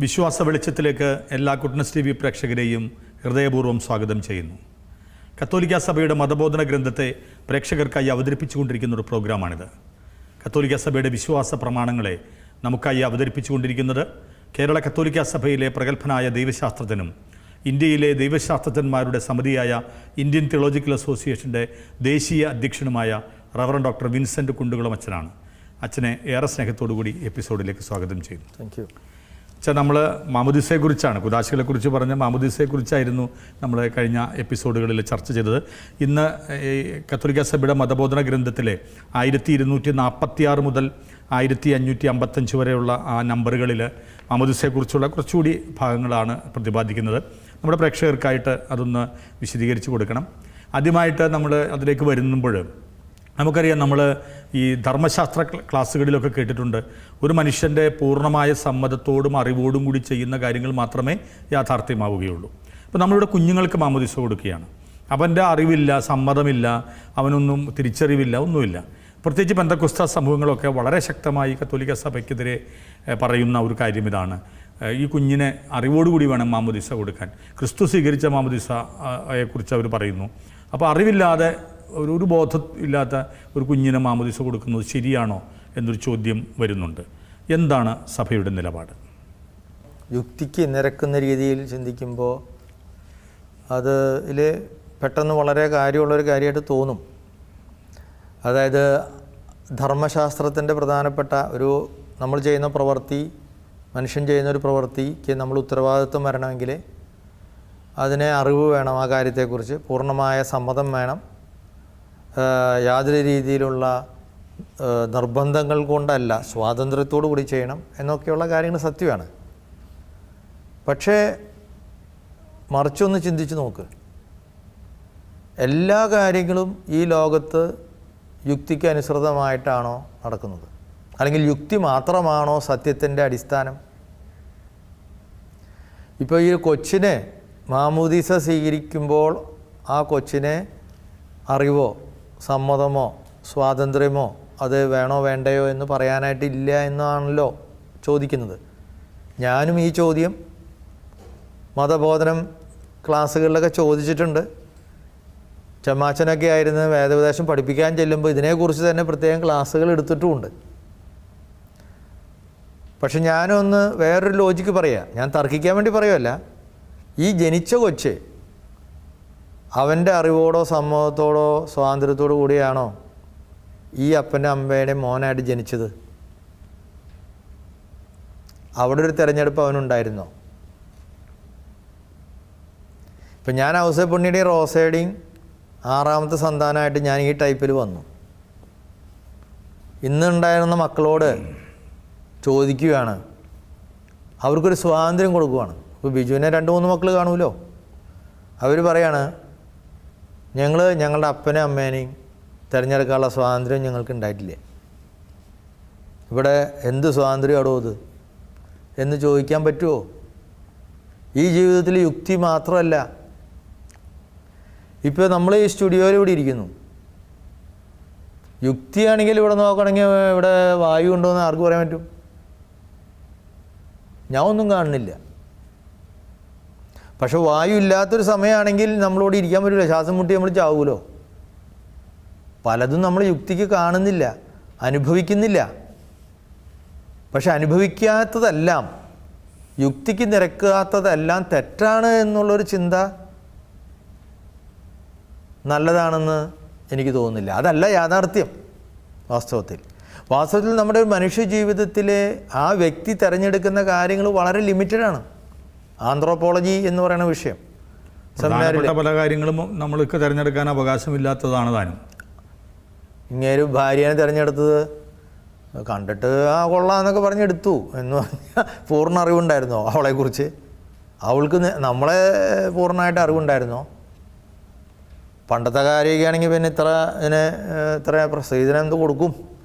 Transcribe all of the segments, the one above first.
വിശ്വാസ വെളിച്ചത്തിലേക്ക് എല്ലാ ഗുഡ്നസ് ടി വി പ്രേക്ഷകരെയും ഹൃദയപൂർവ്വം സ്വാഗതം ചെയ്യുന്നു. കത്തോലിക്ക സഭയുടെ മതബോധന ഗ്രന്ഥത്തെ പ്രേക്ഷകർക്കായി അവതരിപ്പിച്ചുകൊണ്ടിരിക്കുന്ന ഒരു പ്രോഗ്രാമാണിത്. കത്തോലിക്ക സഭയുടെ വിശ്വാസ പ്രമാണങ്ങളെ നമുക്കായി അവതരിപ്പിച്ചുകൊണ്ടിരിക്കുന്നത് കേരള കത്തോലിക്ക സഭയിലെ പ്രഗത്ഭനായ ദൈവശാസ്ത്രജ്ഞനും ഇന്ത്യയിലെ ദൈവശാസ്ത്രജ്ഞന്മാരുടെ സമിതിയായ ഇന്ത്യൻ തിയോളജിക്കൽ അസോസിയേഷൻ്റെ ദേശീയ അധ്യക്ഷനുമായ റവറൻഡ് ഡോക്ടർ വിൻസെൻ്റ് കുണ്ടുകുളം അച്ഛനാണ്. അച്ഛനെ ഏറെ സ്നേഹത്തോടുകൂടി എപ്പിസോഡിലേക്ക് സ്വാഗതം ചെയ്യുന്നു. Thank you. അച്ഛാ, നമ്മൾ മാമോദീസയെക്കുറിച്ചാണ്, കുദാശകളെക്കുറിച്ച് പറഞ്ഞ മാമോദീസയെക്കുറിച്ചായിരുന്നു നമ്മൾ കഴിഞ്ഞ എപ്പിസോഡുകളിൽ ചർച്ച ചെയ്തത്. ഇന്ന് കത്തോലിക്ക സഭയുടെ മതബോധന ഗ്രന്ഥത്തിലെ 1246 മുതൽ 1555 വരെയുള്ള ആ നമ്പറുകളിൽ മാമോദീസയെക്കുറിച്ചുള്ള കുറച്ചുകൂടി ഭാഗങ്ങളാണ് പ്രതിപാദിക്കുന്നത്. നമ്മുടെ പ്രേക്ഷകർക്കായിട്ട് അതൊന്ന് വിശദീകരിച്ച് കൊടുക്കണം. ആദ്യമായിട്ട് നമ്മൾ അതിലേക്ക് വരുമ്പോൾ നമുക്കറിയാം, നമ്മൾ ഈ ധർമ്മശാസ്ത്ര ക്ലാസ്സുകളിലൊക്കെ കേട്ടിട്ടുണ്ട്, ഒരു മനുഷ്യൻ്റെ പൂർണ്ണമായ സമ്മതത്തോടും അറിവോടും കൂടി ചെയ്യുന്ന കാര്യങ്ങൾ മാത്രമേ യാഥാർത്ഥ്യമാവുകയുള്ളൂ. അപ്പോൾ നമ്മളിവിടെ കുഞ്ഞുങ്ങൾക്ക് മാമോദീസ കൊടുക്കുകയാണ്. അവൻ്റെ അറിവില്ല, സമ്മതമില്ല, അവനൊന്നും തിരിച്ചറിവില്ല, ഒന്നുമില്ല. പ്രത്യേകിച്ച് പെന്തക്കോസ്ത സമൂഹങ്ങളൊക്കെ വളരെ ശക്തമായി കത്തോലിക്ക സഭയ്ക്കെതിരെ പറയുന്ന ഒരു കാര്യം ഇതാണ്. ഈ കുഞ്ഞിനെ അറിവോടുകൂടി വേണം മാമോദീസ കൊടുക്കാൻ. ക്രിസ്തു സ്വീകരിച്ച മാമോദീസയെക്കുറിച്ച് അവർ പറയുന്നു. അപ്പോൾ അറിവില്ലാതെ ഒരു ബോധം ഇല്ലാത്ത ഒരു കുഞ്ഞിനെ മാമോദീസ കൊടുക്കുന്നത് ശരിയാണോ എന്നൊരു ചോദ്യം വരുന്നുണ്ട്. എന്താണ് സഭയുടെ നിലപാട്? യുക്തിക്ക് നിരക്കുന്ന രീതിയിൽ ചിന്തിക്കുമ്പോൾ അതിൽ പെട്ടെന്ന് വളരെ കാര്യമുള്ളൊരു കാര്യമായിട്ട് തോന്നും. അതായത് ധർമ്മശാസ്ത്രത്തിൻ്റെ പ്രധാനപ്പെട്ട നമ്മൾ ചെയ്യുന്ന പ്രവൃത്തി, മനുഷ്യൻ ചെയ്യുന്നൊരു പ്രവൃത്തിക്ക് നമ്മൾ ഉത്തരവാദിത്വം വരണമെങ്കിൽ അതിനെ അറിവ് വേണം, ആ കാര്യത്തെക്കുറിച്ച് പൂർണ്ണമായ സമ്മതം വേണം, യാതൊരു രീതിയിലുള്ള നിർബന്ധങ്ങൾ കൊണ്ടല്ല, സ്വാതന്ത്ര്യത്തോടു കൂടി ചെയ്യണം എന്നൊക്കെയുള്ള കാര്യങ്ങൾ സത്യമാണ്. പക്ഷേ മറിച്ചൊന്ന് ചിന്തിച്ച് നോക്ക്, എല്ലാ കാര്യങ്ങളും ഈ ലോകത്ത് യുക്തിക്ക് അനുസൃതമായിട്ടാണോ നടക്കുന്നത്? അല്ലെങ്കിൽ യുക്തി മാത്രമാണോ സത്യത്തിൻ്റെ അടിസ്ഥാനം? ഇപ്പോൾ ഈ കൊച്ചിനെ മാമോദീസ സ്വീകരിക്കുമ്പോൾ ആ കൊച്ചിനെ അറിവോ സമ്മതമോ സ്വാതന്ത്ര്യമോ അത് വേണോ വേണ്ടയോ എന്ന് പറയാനായിട്ടില്ല എന്നാണല്ലോ ചോദിക്കുന്നത്. ഞാനും ഈ ചോദ്യം മതബോധനം ക്ലാസ്സുകളിലൊക്കെ ചോദിച്ചിട്ടുണ്ട്. ചമ്മാച്ചനൊക്കെ ആയിരുന്നു വേദോപദേശം പഠിപ്പിക്കാൻ ചെല്ലുമ്പോൾ ഇതിനെക്കുറിച്ച് തന്നെ പ്രത്യേകം ക്ലാസ്സുകൾ എടുത്തിട്ടുമുണ്ട്. പക്ഷെ ഞാനൊന്ന് വേറൊരു ലോജിക്ക് പറയാം, ഞാൻ തർക്കിക്കാൻ വേണ്ടി പറയുമല്ല. ഈ ജനിച്ച കൊച്ച് അവൻ്റെ അറിവോടോ സമ്മതത്തോടോ സ്വാതന്ത്ര്യത്തോടു കൂടിയാണോ ഈ അപ്പൻ്റെ അമ്മയുടെ മോനായിട്ട് ജനിച്ചത്? അവിടെ ഒരു തിരഞ്ഞെടുപ്പ് അവനുണ്ടായിരുന്നോ? ഇപ്പം ഞാൻ ഔസേപ്പുണ്ണിയുടെയും റോസയുടെയും 6ാമത്തെ സന്താനമായിട്ട് ഞാൻ ഈ ടൈപ്പിൽ വന്നു. ഇന്നുണ്ടായിരുന്ന മക്കളോട് ചോദിക്കുകയാണ്, അവർക്കൊരു സ്വാതന്ത്ര്യം കൊടുക്കുകയാണ്. ഇപ്പോൾ ബിജുവിനെ 2-3 മക്കൾ കാണുമല്ലോ, അവർ പറയാണ്, ഞങ്ങളുടെ അപ്പനെ അമ്മേനെയും തിരഞ്ഞെടുക്കാനുള്ള സ്വാതന്ത്ര്യം ഞങ്ങൾക്ക് ഉണ്ടായിട്ടില്ല. ഇവിടെ എന്ത് സ്വാതന്ത്ര്യമാണോ ഇത് എന്ന് ചോദിക്കാൻ പറ്റുമോ? ഈ ജീവിതത്തിൽ യുക്തി മാത്രമല്ല. ഇപ്പോൾ നമ്മൾ ഈ സ്റ്റുഡിയോയിൽ ഇവിടെ ഇരിക്കുന്നു, യുക്തിയാണെങ്കിൽ ഇവിടെ നോക്കണമെങ്കിൽ ഇവിടെ വായു ഉണ്ടോ എന്ന് ആർക്ക് പറയാൻ പറ്റും? ഞാൻ ഒന്നും കാണുന്നില്ല. പക്ഷെ വായു ഇല്ലാത്തൊരു സമയമാണെങ്കിൽ നമ്മളോട് ഇരിക്കാൻ പറ്റില്ല, ശ്വാസം മുട്ടി നമ്മൾ ചാവുമല്ലോ. പലതും നമ്മൾ യുക്തിക്ക് കാണുന്നില്ല, അനുഭവിക്കുന്നില്ല. പക്ഷെ അനുഭവിക്കാത്തതെല്ലാം, യുക്തിക്ക് നിരക്കാത്തതെല്ലാം തെറ്റാണ് എന്നുള്ളൊരു ചിന്ത നല്ലതാണെന്ന് എനിക്ക് തോന്നുന്നില്ല. അതല്ല യാഥാർത്ഥ്യം. വാസ്തവത്തിൽ നമ്മുടെ ഒരു മനുഷ്യ ജീവിതത്തിലെ ആ വ്യക്തി തിരഞ്ഞെടുക്കുന്ന കാര്യങ്ങൾ വളരെ ലിമിറ്റഡാണ്. ആന്ത്രോപോളജി എന്ന് പറയുന്ന വിഷയം പല കാര്യങ്ങളും നമ്മൾക്ക് തിരഞ്ഞെടുക്കാൻ അവകാശമില്ലാത്തതാണ് താനും. ഇങ്ങേരു ഭാര്യനെ തിരഞ്ഞെടുത്തത് കണ്ടിട്ട് കൊള്ളാമെന്നൊക്കെ പറഞ്ഞെടുത്തു എന്ന് പറഞ്ഞാൽ പൂർണ്ണ അറിവുണ്ടായിരുന്നോ അവളെക്കുറിച്ച്? അവൾക്ക് നമ്മളെ പൂർണ്ണമായിട്ട് അറിവുണ്ടായിരുന്നോ? പണ്ടത്തെ കാര്യമൊക്കെയാണെങ്കിൽ പിന്നെ ഇത്ര സ്ത്രീധനം എന്ത് കൊടുക്കും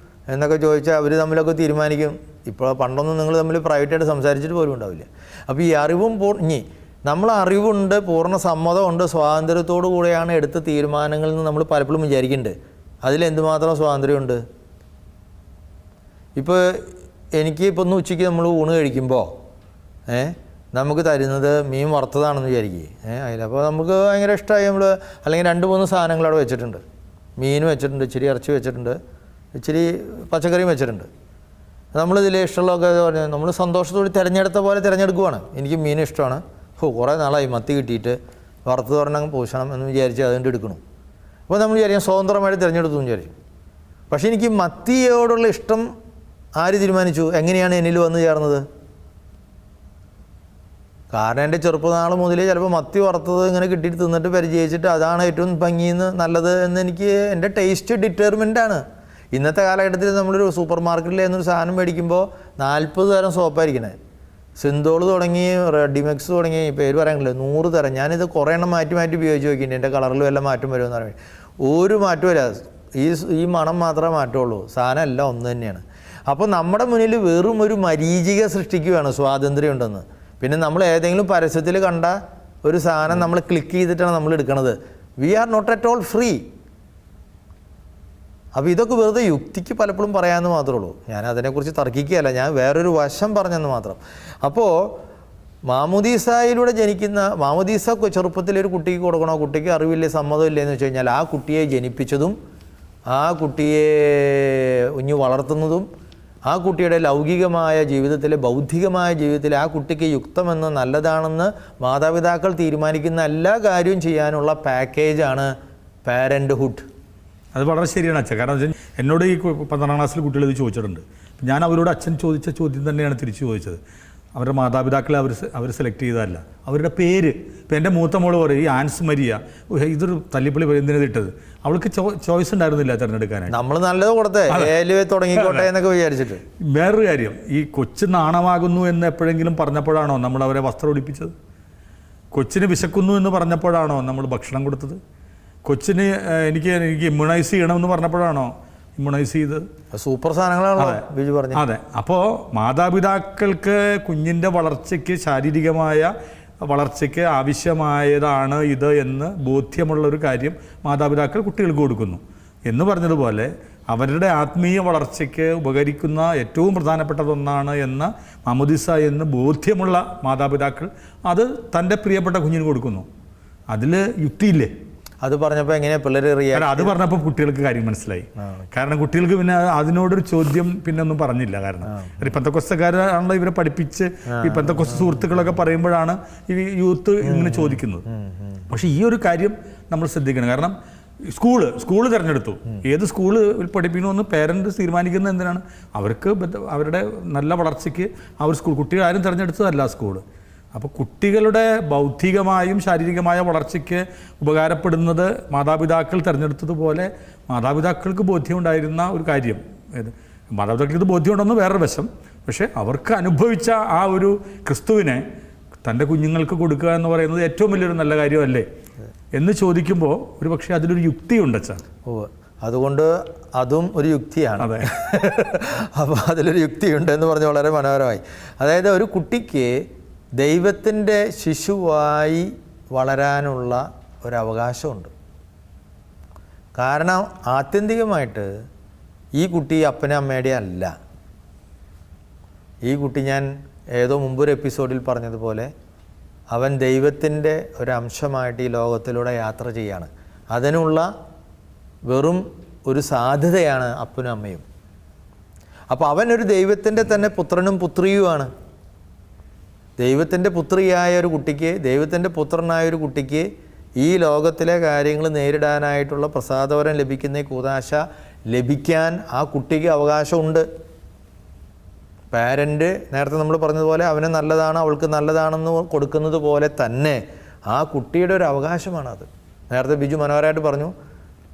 എന്നൊക്കെ ചോദിച്ചാൽ അവർ തമ്മിലൊക്കെ തീരുമാനിക്കും. ഇപ്പോൾ പണ്ടൊന്നും നിങ്ങൾ തമ്മിൽ പ്രൈവറ്റായിട്ട് സംസാരിച്ചിട്ട് പോലും ഉണ്ടാവില്ല. അപ്പോൾ ഈ അറിവും നമ്മൾ അറിവുണ്ട്, പൂർണ്ണ സമ്മതമുണ്ട്, സ്വാതന്ത്ര്യത്തോടു കൂടെയാണ് എടുത്ത തീരുമാനങ്ങളിൽ നിന്ന് നമ്മൾ പലപ്പോഴും വിചാരിക്കുന്നുണ്ട് അതിലെന്തുമാത്രം സ്വാതന്ത്ര്യമുണ്ട്. ഇപ്പോൾ എനിക്ക് ഇപ്പോൾ ഒന്ന് ഉച്ചയ്ക്ക് നമ്മൾ ഊണ് കഴിക്കുമ്പോൾ നമുക്ക് തരുന്നത് മീൻ വറുത്തതാണെന്ന് വിചാരിക്കുക. അതിലപ്പോൾ നമുക്ക് ഭയങ്കര ഇഷ്ടമായി. നമ്മൾ അല്ലെങ്കിൽ 2-3 സാധനങ്ങൾ അവിടെ വെച്ചിട്ടുണ്ട്. മീൻ വെച്ചിട്ടുണ്ട്, ഇച്ചിരി ഇറച്ചി വെച്ചിട്ടുണ്ട്, ഇച്ചിരി പച്ചക്കറിയും വെച്ചിട്ടുണ്ട്. നമ്മളിതിൽ ഇഷ്ടമുള്ളതൊക്കെ പറഞ്ഞു നമ്മൾ സന്തോഷത്തോടെ തിരഞ്ഞെടുത്ത പോലെ തിരഞ്ഞെടുക്കുവാണ്. എനിക്ക് മീൻ ഇഷ്ടമാണ്, കുറേ നാളായി മത്തി കിട്ടിയിട്ട് വറുത്ത് പറഞ്ഞാൽ പൂശണം എന്ന് വിചാരിച്ച് അതുകൊണ്ട് എടുക്കണം. അപ്പോൾ നമ്മൾ വിചാരിക്കും സ്വതന്ത്രമായിട്ട് തിരഞ്ഞെടുത്തു എന്ന് വിചാരിച്ചു. പക്ഷേ എനിക്ക് മത്തിയോടുള്ള ഇഷ്ടം ആര് തീരുമാനിച്ചു? എങ്ങനെയാണ് എന്നിൽ വന്നു ചേർന്നത്? കാരണം എൻ്റെ ചെറുപ്പനാൾ മുതലേ ചിലപ്പോൾ മത്തി വറുത്തത് ഇങ്ങനെ കിട്ടിയിട്ട് തിന്നിട്ട് പരിചയിച്ചിട്ട് അതാണ് ഏറ്റവും ഭംഗിയെന്ന് നല്ലത് എന്ന് എനിക്ക് എൻ്റെ ടേസ്റ്റ് ഡിറ്റർമിൻ്റാണ്. ഇന്നത്തെ കാലഘട്ടത്തിൽ നമ്മളൊരു സൂപ്പർ മാർക്കറ്റിൽ എന്നൊരു സാധനം മേടിക്കുമ്പോൾ 40 തരം സോപ്പായിരിക്കണേ. സിന്തോൾ തുടങ്ങി റെഡിമെക്സ് തുടങ്ങി പേര് പറയാനില്ല 100 തരം. ഞാനിത് കുറേ എണ്ണം മാറ്റി ഉപയോഗിച്ച് നോക്കിയിട്ടുണ്ട്. എൻ്റെ കളറിലും എല്ലാം മാറ്റം വരുമെന്ന് പറയാൻ ഒരു മാറ്റമില്ല. ഈ മണം മാത്രമേ മാറ്റമുള്ളൂ. സാധനം എല്ലാം ഒന്ന് തന്നെയാണ്. അപ്പോൾ നമ്മുടെ മുന്നിൽ വെറും ഒരു മരീചിക സൃഷ്ടിക്കുകയാണ് സ്വാതന്ത്ര്യം ഉണ്ടെന്ന്. പിന്നെ നമ്മൾ ഏതെങ്കിലും പരസ്യത്തിൽ കണ്ട ഒരു സാധനം നമ്മൾ ക്ലിക്ക് ചെയ്തിട്ടാണ് നമ്മൾ എടുക്കുന്നത്. We are not at all free. അപ്പോൾ ഇതൊക്കെ വെറുതെ യുക്തിക്ക് പലപ്പോഴും പറയാമെന്ന് മാത്രമേ ഉള്ളൂ. ഞാൻ അതിനെക്കുറിച്ച് തർക്കിക്കുകയല്ല, ഞാൻ വേറൊരു വശം പറഞ്ഞെന്ന് മാത്രം. അപ്പോൾ മാമുദീസയിലൂടെ ജനിക്കുന്ന മാമുദീസ ചെറുപ്പത്തിലൊരു കുട്ടിക്ക് കൊടുക്കണോ, കുട്ടിക്ക് അറിവില്ലേ സമ്മതമില്ലേ എന്ന് വെച്ച് കഴിഞ്ഞാൽ ആ കുട്ടിയെ ജനിപ്പിച്ചതും ആ കുട്ടിയെ കുഞ്ഞു വളർത്തുന്നതും ആ കുട്ടിയുടെ ലൗകികമായ ജീവിതത്തിലെ ബൗദ്ധികമായ ജീവിതത്തിൽ ആ കുട്ടിക്ക് യുക്തമെന്ന് നല്ലതാണെന്ന് മാതാപിതാക്കൾ തീരുമാനിക്കുന്ന എല്ലാ കാര്യവും ചെയ്യാനുള്ള പാക്കേജാണ് പാരൻ്റ്ഹുഡ്. അത് വളരെ ശരിയാണ് അച്ഛൻ. കാരണം വെച്ചാൽ എന്നോട് ഈ 12ാം ക്ലാസ്സിൽ കുട്ടികൾ ഇത് ചോദിച്ചിട്ടുണ്ട്. ഞാൻ അവരോട് അച്ഛൻ ചോദിച്ച ചോദ്യം തന്നെയാണ് തിരിച്ചു ചോദിച്ചത്. അവരുടെ മാതാപിതാക്കളെ അവർ സെലക്ട് ചെയ്തതല്ല, അവരുടെ പേര്. ഇപ്പം എൻ്റെ മൂത്ത മോള് പറയും ഈ ആൻസ് മരിയ, ഇതൊരു തല്ലിപ്പള്ളി എന്തിനാ ഇട്ടത്? അവൾക്ക് ചോയ്സ് ഉണ്ടായിരുന്നില്ല തിരഞ്ഞെടുക്കാനായിട്ട്. നമ്മൾ നല്ലത് കൊടുത്തേ തുടങ്ങിക്കോട്ടെ എന്നൊക്കെ വിചാരിച്ചിട്ട്. വേറൊരു കാര്യം, ഈ കൊച്ചു നാണമാകുന്നു എന്ന് എപ്പോഴെങ്കിലും പറഞ്ഞപ്പോഴാണോ നമ്മൾ അവരെ വസ്ത്രം ഉടിപ്പിച്ചത്? കൊച്ചിന് വിശക്കുന്നു എന്ന് പറഞ്ഞപ്പോഴാണോ നമ്മൾ ഭക്ഷണം കൊടുത്തത്? കൊച്ചിന് എനിക്ക് ഇമ്മ്യൂണൈസ് ചെയ്യണമെന്ന് പറഞ്ഞപ്പോഴാണോ ഇമ്മ്യൂണൈസ് ചെയ്ത്? സൂപ്പർ സാധനങ്ങളാണ്. അതെ. അപ്പോൾ മാതാപിതാക്കൾക്ക് കുഞ്ഞിൻ്റെ വളർച്ചയ്ക്ക്, ശാരീരികമായ വളർച്ചയ്ക്ക് ആവശ്യമായതാണ് ഇത് എന്ന് ബോധ്യമുള്ളൊരു കാര്യം മാതാപിതാക്കൾ കുട്ടികൾക്ക് കൊടുക്കുന്നു. എന്ന് പറഞ്ഞതുപോലെ അവരുടെ ആത്മീയ വളർച്ചയ്ക്ക് ഉപകരിക്കുന്ന ഏറ്റവും പ്രധാനപ്പെട്ടതൊന്നാണ് എന്ന മാമുദീസ എന്ന് ബോധ്യമുള്ള മാതാപിതാക്കൾ അത് തൻ്റെ പ്രിയപ്പെട്ട കുഞ്ഞിന് കൊടുക്കുന്നു. അതിൽ യുക്തിയില്ലേ? അത് പറഞ്ഞപ്പോൾ എങ്ങനെയാണ് പിള്ളേർ അത് പറഞ്ഞപ്പോൾ കുട്ടികൾക്ക് കാര്യം മനസ്സിലായി. കാരണം കുട്ടികൾക്ക് പിന്നെ അതിനോടൊരു ചോദ്യം പിന്നെ ഒന്നും പറഞ്ഞില്ല. കാരണം ഒരു പെന്തക്കോസ്തക്കാരാണല്ലോ ഇവരെ പഠിപ്പിച്ച് ഈ പെന്തക്കോസ്ത സുഹൃത്തുക്കളൊക്കെ പറയുമ്പോഴാണ് ഈ യൂത്ത് ഇങ്ങനെ ചോദിക്കുന്നത്. പക്ഷേ ഈ ഒരു കാര്യം നമ്മൾ ശ്രദ്ധിക്കണം. കാരണം സ്കൂള് തിരഞ്ഞെടുത്തു. ഏത് സ്കൂള് പഠിപ്പിക്കണമെന്ന് പേരൻറ്റ് തീരുമാനിക്കുന്നത് എന്തിനാണ്? അവർക്ക് അവരുടെ നല്ല വളർച്ചയ്ക്ക് അവർ കുട്ടികൾ ആരും തിരഞ്ഞെടുത്തതല്ല സ്കൂള്. അപ്പോൾ കുട്ടികളുടെ ബൗദ്ധികമായും ശാരീരികമായ വളർച്ചയ്ക്ക് ഉപകാരപ്പെടുന്നത് മാതാപിതാക്കൾ തിരഞ്ഞെടുത്തതുപോലെ മാതാപിതാക്കൾക്ക് ബോധ്യമുണ്ടായിരുന്ന ഒരു കാര്യം. മാതാപിതാക്കൾക്ക് ഇത് ബോധ്യമുണ്ടെന്ന് വേറൊരു വശം. പക്ഷേ അവർക്ക് അനുഭവിച്ച ആ ഒരു ക്രിസ്തുവിനെ തൻ്റെ കുഞ്ഞുങ്ങൾക്ക് കൊടുക്കുക എന്ന് പറയുന്നത് ഏറ്റവും വലിയൊരു നല്ല കാര്യമല്ലേ എന്ന് ചോദിക്കുമ്പോൾ ഒരു പക്ഷേ അതിലൊരു യുക്തിയുണ്ട് അച്ഛാ. അതുകൊണ്ട് അതും ഒരു യുക്തിയാണ്. അതെ. അപ്പോൾ അതിലൊരു യുക്തിയുണ്ട് എന്ന് പറഞ്ഞ് വളരെ മനോഹരമായി. അതായത് ഒരു കുട്ടിക്ക് ദൈവത്തിൻ്റെ ശിശുവായി വളരാനുള്ള ഒരവകാശമുണ്ട്. കാരണം ആത്യന്തികമായിട്ട് ഈ കുട്ടി അപ്പനും അമ്മയുടെ അല്ല. ഈ കുട്ടി ഞാൻ ഏതോ മുമ്പൊരു എപ്പിസോഡിൽ പറഞ്ഞതുപോലെ അവൻ ദൈവത്തിൻ്റെ ഒരംശമായിട്ട് ഈ ലോകത്തിലൂടെ യാത്ര ചെയ്യാണ്. അതിനുള്ള വെറും ഒരു സാധ്യതയാണ് അപ്പനും അമ്മയും. അപ്പോൾ അവനൊരു ദൈവത്തിൻ്റെ തന്നെ പുത്രനും പുത്രിയുമാണ്. ദൈവത്തിൻ്റെ പുത്രിയായ ഒരു കുട്ടിക്ക്, ദൈവത്തിൻ്റെ പുത്രനായൊരു കുട്ടിക്ക് ഈ ലോകത്തിലെ കാര്യങ്ങൾ നേരിടാനായിട്ടുള്ള പ്രസാദവരം ലഭിക്കുന്ന കൂതാശ ലഭിക്കാൻ ആ കുട്ടിക്ക് അവകാശമുണ്ട്. പാരൻ്റ് നേരത്തെ നമ്മൾ പറഞ്ഞതുപോലെ അവന് നല്ലതാണ് അവൾക്ക് നല്ലതാണെന്ന് കൊടുക്കുന്നത് പോലെ തന്നെ ആ കുട്ടിയുടെ ഒരു അവകാശമാണത്. നേരത്തെ ബിജു മനോഹരമായിട്ട് പറഞ്ഞു,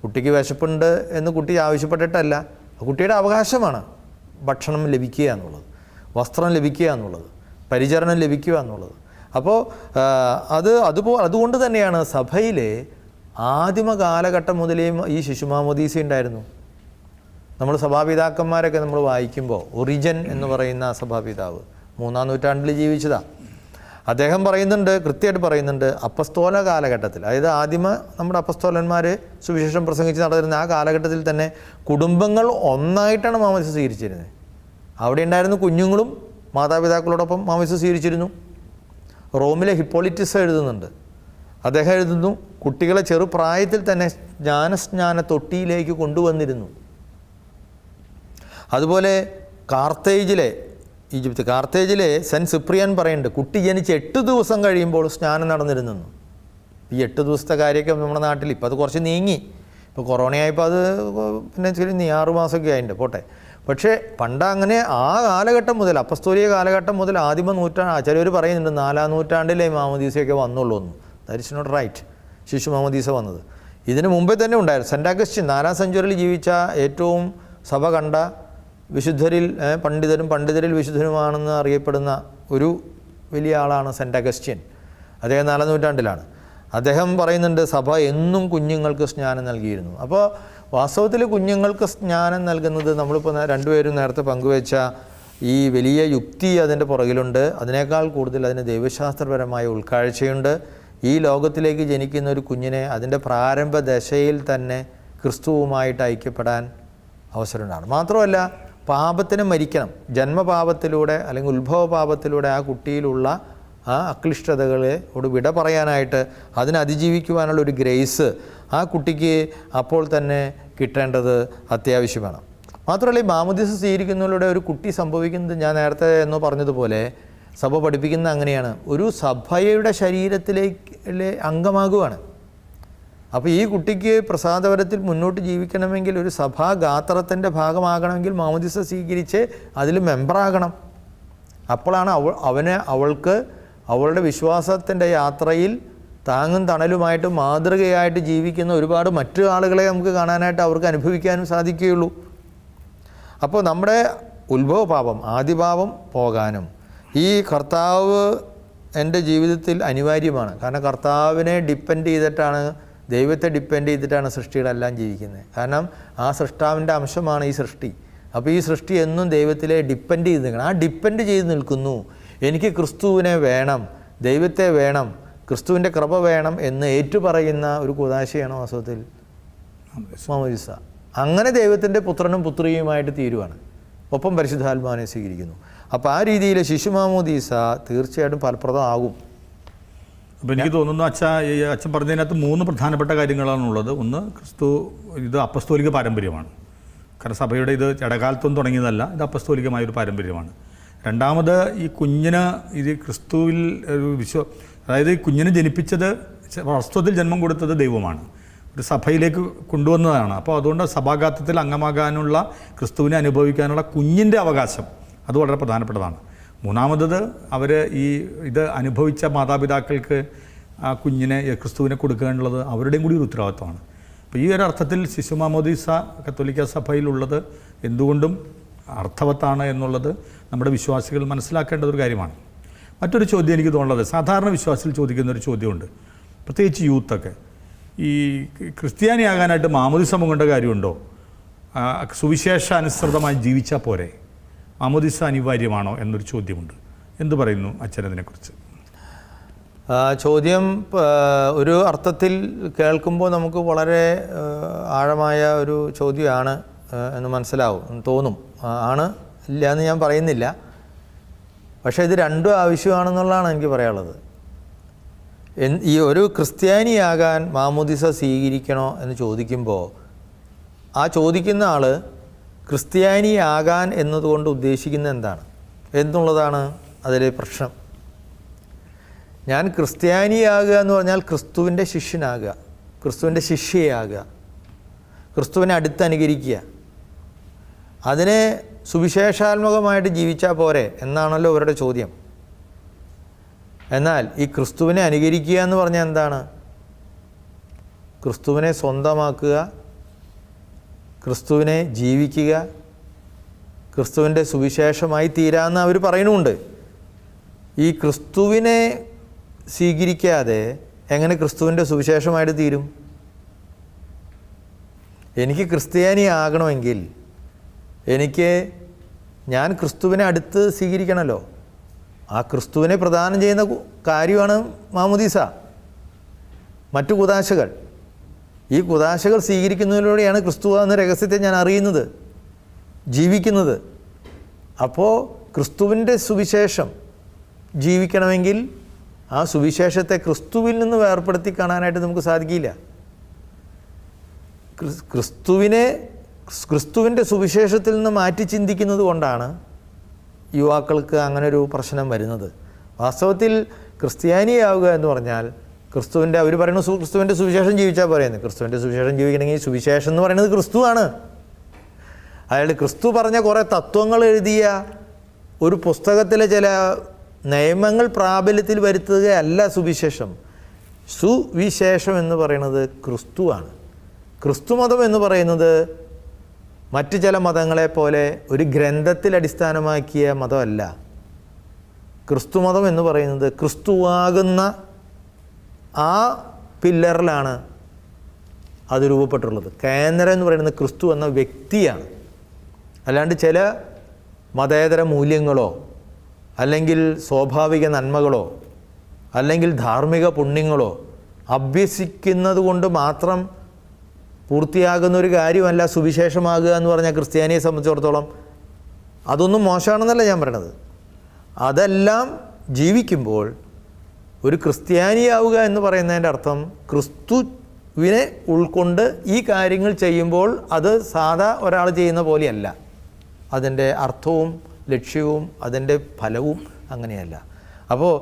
കുട്ടിക്ക് വിശപ്പുണ്ട് എന്ന് കുട്ടി ആവശ്യപ്പെട്ടിട്ടല്ല, കുട്ടിയുടെ അവകാശമാണ് ഭക്ഷണം ലഭിക്കുക എന്നുള്ളത്, വസ്ത്രം ലഭിക്കുക എന്നുള്ളത്, പരിചരണം ലഭിക്കുക എന്നുള്ളത്. അപ്പോൾ അതുകൊണ്ട് തന്നെയാണ് സഭയിലെ ആദിമ കാലഘട്ടം മുതലേ ഈ ശിശുമാമോദീസ ഉണ്ടായിരുന്നു. നമ്മൾ സഭാപിതാക്കന്മാരൊക്കെ നമ്മൾ വായിക്കുമ്പോൾ ഒറിജൻ എന്ന് പറയുന്ന സഭാപിതാവ് 3-ാം നൂറ്റാണ്ടിൽ ജീവിച്ചതാണ്. അദ്ദേഹം പറയുന്നുണ്ട്, കൃത്യമായിട്ട് പറയുന്നുണ്ട്, അപ്പസ്തോല കാലഘട്ടത്തിൽ, അതായത് ആദിമ നമ്മുടെ അപ്പസ്തോലന്മാർ സുവിശേഷം പ്രസംഗിച്ച് നടന്നിരുന്ന ആ കാലഘട്ടത്തിൽ തന്നെ കുടുംബങ്ങൾ ഒന്നായിട്ടാണ് മാമോദീസ സ്വീകരിച്ചിരുന്നത്. അവിടെ ഉണ്ടായിരുന്ന കുഞ്ഞുങ്ങളും മാതാപിതാക്കളോടൊപ്പം മാമോദീസ സ്വീകരിച്ചിരുന്നു. റോമിലെ ഹിപ്പോളിറ്റിസ് എഴുതുന്നുണ്ട്. അദ്ദേഹം എഴുതുന്നു, കുട്ടികളെ ചെറുപ്രായത്തിൽ തന്നെ ജ്ഞാനസ്നാന തൊട്ടിയിലേക്ക് കൊണ്ടുവന്നിരുന്നു. അതുപോലെ കാർത്തേജിലെ സെൻറ്റ് സിപ്രിയൻ പറയുന്നുണ്ട്, കുട്ടി ജനിച്ച് 8 ദിവസം കഴിയുമ്പോൾ സ്നാനം നടന്നിരുന്നു. ഈ 8 ദിവസത്തെ കാര്യമൊക്കെ നമ്മുടെ നാട്ടിൽ ഇപ്പോൾ അത് കുറച്ച് നീങ്ങി. ഇപ്പോൾ കൊറോണയായപ്പോൾ അത് പിന്നെ നീ 6 മാസമൊക്കെ ആയിട്ടുണ്ട്, പോട്ടെ. പക്ഷേ പണ്ട് അങ്ങനെ ആ കാലഘട്ടം മുതൽ, അപ്പസ്തോലിക കാലഘട്ടം മുതൽ ആദിമ നൂറ്റാണ്ട്, ചിലവർ പറയുന്നുണ്ട് 4-ാം നൂറ്റാണ്ടിലെ മാമോദീസയൊക്കെ വന്നുള്ളൂ എന്ന്. That is not right. ശിശു മാമോദീസ വന്നത് ഇതിന് മുമ്പേ തന്നെ ഉണ്ടായിരുന്നു. സെൻറ്റ് അഗസ്റ്റിൻ 4-ാം സെഞ്ച്വറിയിൽ ജീവിച്ച ഏറ്റവും സഭ കണ്ട വിശുദ്ധരിൽ പണ്ഡിതരിൽ വിശുദ്ധരുമാണെന്ന് അറിയപ്പെടുന്ന ഒരു വലിയ ആളാണ് സെൻറ്റ് അഗസ്റ്റിൻ. അദ്ദേഹം 4-ാം നൂറ്റാണ്ടിലാണ്. അദ്ദേഹം പറയുന്നുണ്ട്, സഭ എന്നും കുഞ്ഞുങ്ങൾക്ക് സ്നാനം നൽകിയിരുന്നു. അപ്പോൾ വാസ്തവത്തിൽ കുഞ്ഞുങ്ങൾക്ക് സ്നാനം നൽകുന്നത്, നമ്മളിപ്പോൾ രണ്ടുപേരും നേരത്തെ പങ്കുവെച്ച ഈ വലിയ യുക്തി അതിൻ്റെ പുറകിലുണ്ട്. അതിനേക്കാൾ കൂടുതൽ അതിന് ദൈവശാസ്ത്രപരമായ ഉൾക്കാഴ്ചയുണ്ട്. ഈ ലോകത്തിലേക്ക് ജനിക്കുന്ന ഒരു കുഞ്ഞിനെ അതിൻ്റെ പ്രാരംഭ ദശയിൽ തന്നെ ക്രിസ്തുവുമായിട്ട് ഐക്യപ്പെടാൻ അവസരമുണ്ടാണ്. മാത്രമല്ല, പാപത്തിന് മരിക്കണം. ജന്മപാപത്തിലൂടെ അല്ലെങ്കിൽ ഉത്ഭവപാപത്തിലൂടെ ആ കുട്ടിയിലുള്ള ആ അക്ലിഷ്ടതകളോട് വിട പറയാനായിട്ട്, അതിനെ അതിജീവിക്കുവാനുള്ള ഒരു ഗ്രേസ് ആ കുട്ടിക്ക് അപ്പോൾ തന്നെ കിട്ടേണ്ടത് അത്യാവശ്യമാണ്. മാത്രമല്ല, ഈ മാമോദീസ സ്വീകരിക്കുന്നതിലൂടെ ഒരു കുട്ടി സംഭവിക്കുന്നത്, ഞാൻ നേരത്തെ എന്നോ പറഞ്ഞതുപോലെ സഭ പഠിപ്പിക്കുന്നത് അങ്ങനെയാണ്, ഒരു സഭയുടെ ശരീരത്തിലെ അംഗമാകുവാണ്. അപ്പോൾ ഈ കുട്ടിക്ക് പ്രസാദപരത്തിൽ മുന്നോട്ട് ജീവിക്കണമെങ്കിൽ, ഒരു സഭാഗാത്രത്തിൻ്റെ ഭാഗമാകണമെങ്കിൽ മാമോദീസ സ്വീകരിച്ച് അതിൽ മെമ്പറാകണം. അപ്പോഴാണ് അവൾക്ക് അവളുടെ വിശ്വാസത്തിൻ്റെ യാത്രയിൽ താങ്ങും തണലുമായിട്ട് മാതൃകയായിട്ട് ജീവിക്കുന്ന ഒരുപാട് മറ്റു ആളുകളെ നമുക്ക് കാണാനായിട്ട് അവർക്ക് അനുഭവിക്കാനും സാധിക്കുകയുള്ളൂ. അപ്പോൾ നമ്മുടെ ഉത്ഭവപാപം, ആദിപാപം പോകാനും ഈ കർത്താവ് എൻ്റെ ജീവിതത്തിൽ അനിവാര്യമാണ്. കാരണം കർത്താവിനെ ഡിപ്പെൻഡ് ചെയ്തിട്ടാണ്, ദൈവത്തെ ഡിപ്പെൻഡ് ചെയ്തിട്ടാണ് സൃഷ്ടികളെല്ലാം ജീവിക്കുന്നത്. കാരണം ആ സൃഷ്ടാവിൻ്റെ അംശമാണ് ഈ സൃഷ്ടി. അപ്പോൾ ഈ സൃഷ്ടി എന്നും ദൈവത്തിലെ ഡിപ്പെൻഡ് ചെയ്ത് നിൽക്കണം. ആ ഡിപ്പെൻഡ് ചെയ്ത് നിൽക്കുന്നു. എനിക്ക് ക്രിസ്തുവിനെ വേണം, ദൈവത്തെ വേണം, ക്രിസ്തുവിൻ്റെ കൃപ വേണം എന്ന് ഏറ്റുപറയുന്ന ഒരു കൂദാശയാണ് വാസ്തവത്തിൽ മാമോദീസ. അങ്ങനെ ദൈവത്തിൻ്റെ പുത്രനും പുത്രിയുമായിട്ട് തീരുവാണ്. ഒപ്പം പരിശുദ്ധാത്മാവിനെ സ്വീകരിക്കുന്നു. അപ്പോൾ ആ രീതിയിൽ ശിശു മാമോദീസ തീർച്ചയായിട്ടും ഫലപ്രദമാകും. അപ്പോൾ എനിക്ക് തോന്നുന്നു അച്ഛൻ പറഞ്ഞതിനകത്ത് 3 പ്രധാനപ്പെട്ട കാര്യങ്ങളാണുള്ളത്. ഒന്ന്, ക്രിസ്തു ഇത് അപ്പസ്തോലിക പാരമ്പര്യമാണ്. കാരണം സഭയുടെ ഇത് ഇടകാലത്തൊന്നും തുടങ്ങിയതല്ല, ഇത് അപ്പസ്തോലികമായൊരു പാരമ്പര്യമാണ്. രണ്ടാമത്, ഈ കുഞ്ഞിന് ഇത് ക്രിസ്തുവിൽ ഒരു അതായത് ഈ കുഞ്ഞിനെ ജനിപ്പിച്ചത്, വാസ്തവത്തിൽ ജന്മം കൊടുത്തത് ദൈവമാണ്, ഒരു സഭയിലേക്ക് കൊണ്ടുവന്നതാണ്. അപ്പോൾ അതുകൊണ്ട് സഭാഗാത്രത്തിൽ അംഗമാകാനുള്ള, ക്രിസ്തുവിനെ അനുഭവിക്കാനുള്ള കുഞ്ഞിൻ്റെ അവകാശം അത് വളരെ പ്രധാനപ്പെട്ടതാണ്. മൂന്നാമത്, ഇത് അനുഭവിച്ച മാതാപിതാക്കൾക്ക് ആ കുഞ്ഞിനെ, ക്രിസ്തുവിനെ കൊടുക്കുക എന്നുള്ളത് അവരുടെയും കൂടി ഒരു ഉത്തരവാദിത്വമാണ്. അപ്പോൾ ഈ ഒരു അർത്ഥത്തിൽ ശിശു മാമോദീസ കത്തോലിക്ക സഭയിലുള്ളത് എന്തുകൊണ്ടും അർത്ഥവത്താണ് എന്നുള്ളത് നമ്മുടെ വിശ്വാസികൾ മനസ്സിലാക്കേണ്ട ഒരു കാര്യമാണ്. മറ്റൊരു ചോദ്യം എനിക്ക് തോന്നുന്നത്, സാധാരണ വിശ്വാസികൾ ചോദിക്കുന്ന ഒരു ചോദ്യമുണ്ട്, പ്രത്യേകിച്ച് യൂത്തൊക്കെ, ഈ ക്രിസ്ത്യാനിയാകാനായിട്ട് മാമോദീസ മുങ്ങേണ്ട കാര്യമുണ്ടോ? സുവിശേഷ അനുസൃതമായി ജീവിച്ചാൽ പോരെ? മാമോദീസ അനിവാര്യമാണോ എന്നൊരു ചോദ്യമുണ്ട്. എന്തു പറയുന്നു അച്ഛൻ അതിനെക്കുറിച്ച്? ചോദ്യം ഒരു അർത്ഥത്തിൽ കേൾക്കുമ്പോൾ നമുക്ക് വളരെ ആഴമായ ഒരു ചോദ്യമാണ് എന്ന് മനസ്സിലാവും, തോന്നും. ആണ്, ഇല്ല എന്ന് ഞാൻ പറയുന്നില്ല. പക്ഷേ ഇത് രണ്ടും ആവശ്യമാണെന്നുള്ളതാണ് എനിക്ക് പറയാനുള്ളത്. ഈ ഒരു ക്രിസ്ത്യാനിയാകാൻ മാമോദീസ സ്വീകരിക്കണോ എന്ന് ചോദിക്കുമ്പോൾ, ആ ചോദിക്കുന്ന ആൾ ക്രിസ്ത്യാനിയാകാൻ എന്നതുകൊണ്ട് ഉദ്ദേശിക്കുന്നത് എന്താണ് എന്നുള്ളതാണ് അതിലെ പ്രശ്നം. ഞാൻ ക്രിസ്ത്യാനിയാകുക എന്ന് പറഞ്ഞാൽ ക്രിസ്തുവിൻ്റെ ശിഷ്യനാകുക, ക്രിസ്തുവിൻ്റെ ശിഷ്യയാകുക, ക്രിസ്തുവിനെ അടുത്തനുകരിക്കുക. അതിനെ സുവിശേഷാത്മകമായിട്ട് ജീവിച്ചാൽ പോരെ എന്നാണല്ലോ അവരുടെ ചോദ്യം. എന്നാൽ ഈ ക്രിസ്തുവിനെ അനുകരിക്കുക എന്ന് പറഞ്ഞാൽ എന്താണ്? ക്രിസ്തുവിനെ സ്വന്തമാക്കുക, ക്രിസ്തുവിനെ ജീവിക്കുക, ക്രിസ്തുവിൻ്റെ സുവിശേഷമായി തീരാമെന്ന് അവർ പറയുന്നുമുണ്ട്. ഈ ക്രിസ്തുവിനെ സ്വീകരിക്കാതെ എങ്ങനെ ക്രിസ്തുവിൻ്റെ സുവിശേഷമായിട്ട് തീരും? എനിക്ക് ക്രിസ്ത്യാനി ആകണമെങ്കിൽ ഞാൻ ക്രിസ്തുവിനെ അടുത്ത് സ്വീകരിക്കണമല്ലോ. ആ ക്രിസ്തുവിനെ പ്രദാനം ചെയ്യുന്ന കാര്യമാണ് മാമോദീസ, മറ്റു കുദാശകൾ. ഈ കുദാശകൾ സ്വീകരിക്കുന്നതിലൂടെയാണ് ക്രിസ്തു എന്ന രഹസ്യത്തെ ഞാൻ അറിയുന്നത്, ജീവിക്കുന്നത്. അപ്പോൾ ക്രിസ്തുവിൻ്റെ സുവിശേഷം ജീവിക്കണമെങ്കിൽ ആ സുവിശേഷത്തെ ക്രിസ്തുവിൽ നിന്ന് വേർപ്പെടുത്തി കാണാനായിട്ട് നമുക്ക് സാധിക്കില്ല. ക്രിസ്തുവിൻ്റെ സുവിശേഷത്തിൽ നിന്ന് മാറ്റി ചിന്തിക്കുന്നത് കൊണ്ടാണ് യുവാക്കൾക്ക് അങ്ങനൊരു പ്രശ്നം വരുന്നത്. വാസ്തവത്തിൽ ക്രിസ്ത്യാനിയാവുക എന്ന് പറഞ്ഞാൽ അവർ പറയുന്നത് ക്രിസ്തുവിൻ്റെ സുവിശേഷം ജീവിച്ചാൽ പറയുന്നത്. ക്രിസ്തുവിൻ്റെ സുവിശേഷം ജീവിക്കണമെങ്കിൽ സുവിശേഷം എന്ന് പറയുന്നത് ക്രിസ്തുവാണ്. അയാൾ ക്രിസ്തു പറഞ്ഞ കുറേ തത്വങ്ങൾ എഴുതിയ ഒരു പുസ്തകത്തിലെ ചില നിയമങ്ങൾ പ്രാബല്യത്തിൽ വരുത്തുകയല്ല സുവിശേഷം. സുവിശേഷം എന്ന് പറയുന്നത് ക്രിസ്തുവാണ്. ക്രിസ്തുമതം എന്ന് പറയുന്നത് മറ്റ് ചില മതങ്ങളെ പോലെ ഒരു ഗ്രന്ഥത്തിൽ അടിസ്ഥാനമാക്കിയ മതമല്ല. ക്രിസ്തുമതം എന്ന് പറയുന്നത് ക്രിസ്തുവാകുന്ന ആ പില്ലറിലാണ് അത് രൂപപ്പെട്ടുള്ളത്. കേന്ദ്രം എന്ന് പറയുന്നത് ക്രിസ്തു എന്ന വ്യക്തിയാണ്. അല്ലാണ്ട് ചില മതേതര മൂല്യങ്ങളോ അല്ലെങ്കിൽ സ്വാഭാവിക നന്മകളോ അല്ലെങ്കിൽ ധാർമ്മിക പുണ്യങ്ങളോ അഭ്യസിക്കുന്നത് കൊണ്ട് മാത്രം പൂർത്തിയാകുന്ന ഒരു കാര്യമല്ല സുവിശേഷമാകുക എന്ന് പറഞ്ഞാൽ ക്രിസ്ത്യാനിയെ സംബന്ധിച്ചിടത്തോളം അതൊന്നും മോശമാണെന്നല്ല ഞാൻ പറയണത്. അതെല്ലാം ജീവിക്കുമ്പോൾ ഒരു ക്രിസ്ത്യാനിയാവുക എന്ന് പറയുന്നതിൻ്റെ അർത്ഥം ക്രിസ്തുവിനെ ഉൾക്കൊണ്ട് ഈ കാര്യങ്ങൾ ചെയ്യുമ്പോൾ അത് സാധാ ഒരാൾ ചെയ്യുന്ന പോലെയല്ല. അതിൻ്റെ അർത്ഥവും ലക്ഷ്യവും അതിൻ്റെ ഫലവും അങ്ങനെയല്ല. അപ്പോൾ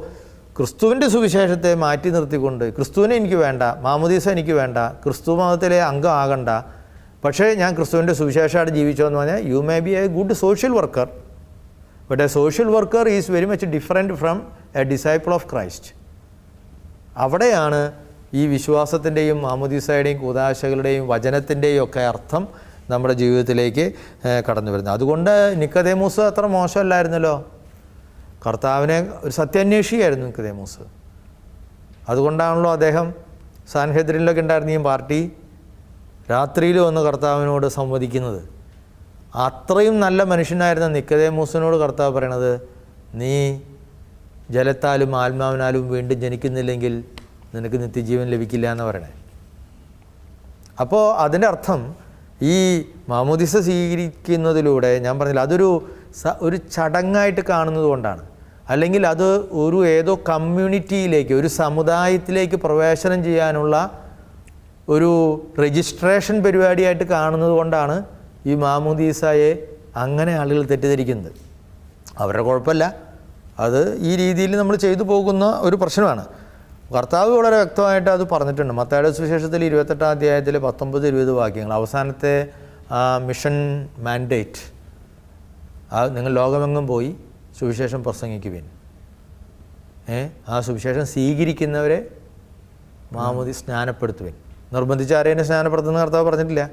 ക്രിസ്തുവിൻ്റെ സുവിശേഷത്തെ മാറ്റി നിർത്തിക്കൊണ്ട് ക്രിസ്തുവിനെ എനിക്ക് വേണ്ട, മാമോദീസ എനിക്ക് വേണ്ട, ക്രിസ്തു മതത്തിലെ അംഗം ആകണ്ട, പക്ഷേ ഞാൻ ക്രിസ്തുവിൻ്റെ സുവിശേഷമായിട്ട് ജീവിച്ചോ എന്ന് പറഞ്ഞാൽ you may be A good social worker, but A social worker is very much different from A disciple of Christ. അവിടെയാണ് ഈ വിശ്വാസത്തിൻ്റെയും മാമോദീസയുടെയും കൂദാശകളുടെയും വചനത്തിൻ്റെയും ഒക്കെ അർത്ഥം നമ്മുടെ ജീവിതത്തിലേക്ക് കടന്നു വരുന്നത്. അതുകൊണ്ട് നിക്കോദേമോസ് അത്ര മോശമല്ലായിരുന്നല്ലോ. കർത്താവിനെ ഒരു സത്യാന്വേഷിയായിരുന്നു നിക്കോദേമോസ്. അതുകൊണ്ടാണല്ലോ അദ്ദേഹം സാൻഹെദ്രിനിലൊക്കെ ഉണ്ടായിരുന്ന ഈ പാർട്ടി രാത്രിയിൽ വന്ന് കർത്താവിനോട് സംവദിക്കുന്നത്. അത്രയും നല്ല മനുഷ്യനായിരുന്ന നിക്കോദേമോസിനോട് കർത്താവ് പറയണത്, നീ ജലത്താലും ആത്മാവിനാലും വീണ്ടും ജനിക്കുന്നില്ലെങ്കിൽ നിനക്ക് നിത്യജീവൻ ലഭിക്കില്ല എന്ന് പറയണേ. അപ്പോൾ അതിൻ്റെ അർത്ഥം ഈ മാമോദീസ സ്വീകരിക്കുന്നതിലൂടെ ഞാൻ പറഞ്ഞില്ല അതൊരു ചടങ്ങായിട്ട് കാണുന്നത് കൊണ്ടാണ്, അല്ലെങ്കിൽ അത് ഏതോ കമ്മ്യൂണിറ്റിയിലേക്ക് ഒരു സമുദായത്തിലേക്ക് പ്രവേശനം ചെയ്യാനുള്ള ഒരു രജിസ്ട്രേഷൻ പരിപാടിയായിട്ട് കാണുന്നത് കൊണ്ടാണ് ഈ മാമോദീസയെ അങ്ങനെ ആളുകൾ തെറ്റിദ്ധരിക്കുന്നത്. അവരുടെ കുഴപ്പമില്ല, അത് ഈ രീതിയിൽ നമ്മൾ ചെയ്തു പോകുന്ന ഒരു പ്രശ്നമാണ്. കർത്താവ് വളരെ വ്യക്തമായിട്ട് അത് പറഞ്ഞിട്ടുണ്ട്. മത്തായിയുടെ സുവിശേഷത്തിൽ 28-ാം അധ്യായത്തിൽ 19-20 വാക്യങ്ങൾ, അവസാനത്തെ മിഷൻ മാൻഡേറ്റ്, നിങ്ങൾ ലോകമെങ്ങും പോയി സുവിശേഷം പ്രസംഗിക്കുവിൻ. ആ സുവിശേഷം സ്വീകരിക്കുന്നവരെ സ്നാനപ്പെടുത്തുവിൻ. നിർബന്ധിച്ച് ആരെയും സ്നാനപ്പെടുത്തുന്ന കർത്താവ് പറഞ്ഞിട്ടില്ല.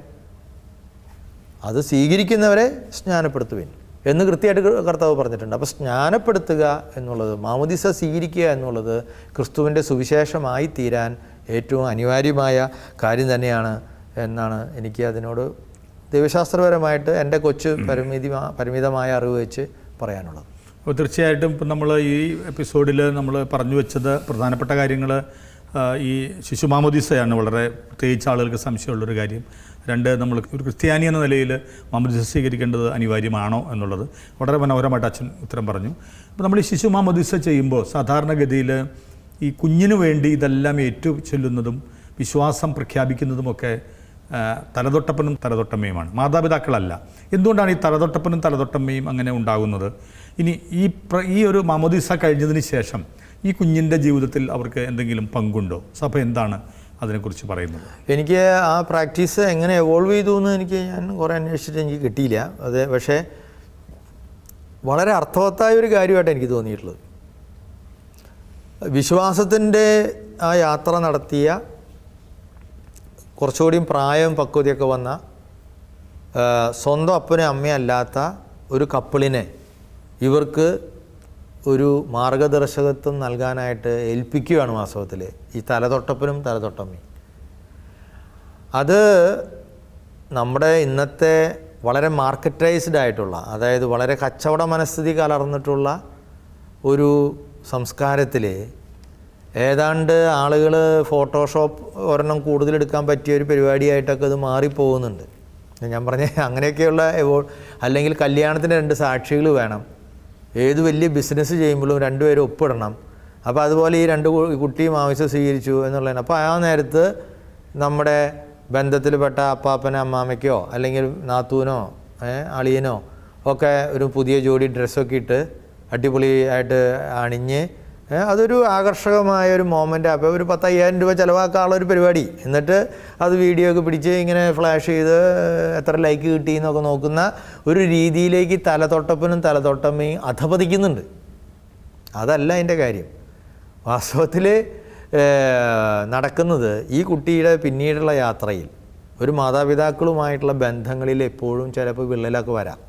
അത് സ്വീകരിക്കുന്നവരെ സ്നാനപ്പെടുത്തുവിൻ എന്ന് കൃത്യമായിട്ട് കർത്താവ് പറഞ്ഞിട്ടുണ്ട്. അപ്പോൾ സ്നാനപ്പെടുത്തുക എന്നുള്ളത്, മാമോദീസ സ്വീകരിക്കുക എന്നുള്ളത് ക്രിസ്തുവിൻ്റെ സുവിശേഷമായി തീരാൻ ഏറ്റവും അനിവാര്യമായ കാര്യം തന്നെയാണ് എന്നാണ് എനിക്ക് അതിനോട് ദൈവശാസ്ത്രപരമായിട്ട് എൻ്റെ പരിമിതമായ അറിവ് വെച്ച് പറയാനുള്ളത്. അപ്പോൾ തീർച്ചയായിട്ടും ഇപ്പം നമ്മൾ ഈ എപ്പിസോഡിൽ നമ്മൾ പറഞ്ഞു വെച്ചത് പ്രധാനപ്പെട്ട കാര്യങ്ങൾ ഈ ശിശു മാമോദീസയാണ്. വളരെ പ്രത്യേകിച്ച് ആളുകൾക്ക് സംശയമുള്ളൊരു കാര്യം. 2, നമ്മൾ ഒരു ക്രിസ്ത്യാനി എന്ന നിലയിൽ മാമോദീസ സ്വീകരിക്കേണ്ടത് അനിവാര്യമാണോ എന്നുള്ളത് വളരെ മനോഹരമായിട്ട് അച്ഛൻ ഉത്തരം പറഞ്ഞു. അപ്പോൾ നമ്മൾ ഈ ശിശു മാമോദീസ ചെയ്യുമ്പോൾ സാധാരണഗതിയിൽ ഈ കുഞ്ഞിനു വേണ്ടി ഇതെല്ലാം ഏറ്റുചൊല്ലുന്നതും വിശ്വാസം പ്രഖ്യാപിക്കുന്നതുമൊക്കെ തലതൊട്ടപ്പനും തലതൊട്ടമ്മയുമാണ്, മാതാപിതാക്കളല്ല. എന്തുകൊണ്ടാണ് ഈ തലതൊട്ടപ്പനും തലതൊട്ടമ്മയും അങ്ങനെ ഉണ്ടാകുന്നത്? ഇനി ഈ ഒരു മാമോദീസ കഴിഞ്ഞതിന് ശേഷം ഈ കുഞ്ഞിൻ്റെ ജീവിതത്തിൽ അവർക്ക് എന്തെങ്കിലും പങ്കുണ്ടോ? സഭ എന്താണ് അതിനെക്കുറിച്ച് പറയുന്നത്? എനിക്ക് ആ പ്രാക്ടീസ് എങ്ങനെ എവോൾവ് ചെയ്തു എന്ന് ഞാൻ കുറേ അന്വേഷിച്ചിട്ട് എനിക്ക് കിട്ടിയില്ല. പക്ഷേ വളരെ അർത്ഥവത്തായ ഒരു കാര്യമായിട്ട് എനിക്ക് തോന്നിയിട്ടുള്ളത്, വിശ്വാസത്തിൻ്റെ ആ യാത്ര നടത്തിയ കുറച്ചുകൂടിയും പ്രായം പക്വതയൊക്കെ വന്ന സ്വന്തം അപ്പനും അമ്മയും അല്ലാത്ത ഒരു കപ്പിളിനെ ഇവർക്ക് ഒരു മാർഗദർശകത്വം നൽകാനായിട്ട് ഏൽപ്പിക്കുകയാണ് വാസ്തവത്തിൽ ഈ തലതൊട്ടപ്പനും തലതൊട്ടമ്മയും. അത് നമ്മുടെ ഇന്നത്തെ വളരെ മാർക്കറ്റൈസ്ഡ് ആയിട്ടുള്ള, അതായത് വളരെ കച്ചവട മനസ്ഥിതി കലർന്നിട്ടുള്ള ഒരു സംസ്കാരത്തിൽ ഏതാണ്ട് ആളുകൾ ഫോട്ടോഷോപ്പ് ഒരെണ്ണം കൂടുതലെടുക്കാൻ പറ്റിയ ഒരു പരിപാടിയായിട്ടൊക്കെ ഇത് മാറിപ്പോകുന്നുണ്ട്. ഞാൻ പറഞ്ഞ അങ്ങനെയൊക്കെയുള്ള അല്ലെങ്കിൽ കല്യാണത്തിന് 2 സാക്ഷികൾ വേണം, ഏത് വലിയ ബിസിനസ് ചെയ്യുമ്പോഴും 2 പേരും ഒപ്പിടണം, അപ്പോൾ അതുപോലെ ഈ രണ്ട് കുട്ടിയും ആവശ്യം സ്വീകരിച്ചു എന്നുള്ളതാണ്. അപ്പോൾ ആ നേരത്ത് നമ്മുടെ ബന്ധത്തിൽപ്പെട്ട അപ്പാപ്പനോ അമ്മാമ്മയ്ക്കോ അല്ലെങ്കിൽ നാത്തൂനോ അളിയനോ ഒക്കെ ഒരു പുതിയ ജോഡി ഡ്രസ്സൊക്കെ ഇട്ട് അടിപൊളിയായിട്ട് അണിഞ്ഞ് അതൊരു ആകർഷകമായ ഒരു മൊമെൻ്റ്. അപ്പോൾ ഒരു 10,000 രൂപ ചിലവാക്കാനുള്ള ഒരു പരിപാടി. എന്നിട്ട് അത് വീഡിയോ ഒക്കെ പിടിച്ച് ഇങ്ങനെ ഫ്ലാഷ് ചെയ്ത് എത്ര ലൈക്ക് കിട്ടി എന്നൊക്കെ നോക്കുന്ന ഒരു രീതിയിലേക്ക് തലതൊട്ടപ്പനും തലതൊട്ടമ്മയും അധപതിക്കുന്നുണ്ട്. അതല്ല അതിൻ്റെ കാര്യം. വാസ്തവത്തിൽ നടക്കുന്നത് ഈ കുട്ടിയുടെ പിന്നീടുള്ള യാത്രയിൽ ഒരു മാതാപിതാക്കളുമായിട്ടുള്ള ബന്ധങ്ങളിൽ എപ്പോഴും ചിലപ്പോൾ വിള്ളലൊക്കെ വരാം.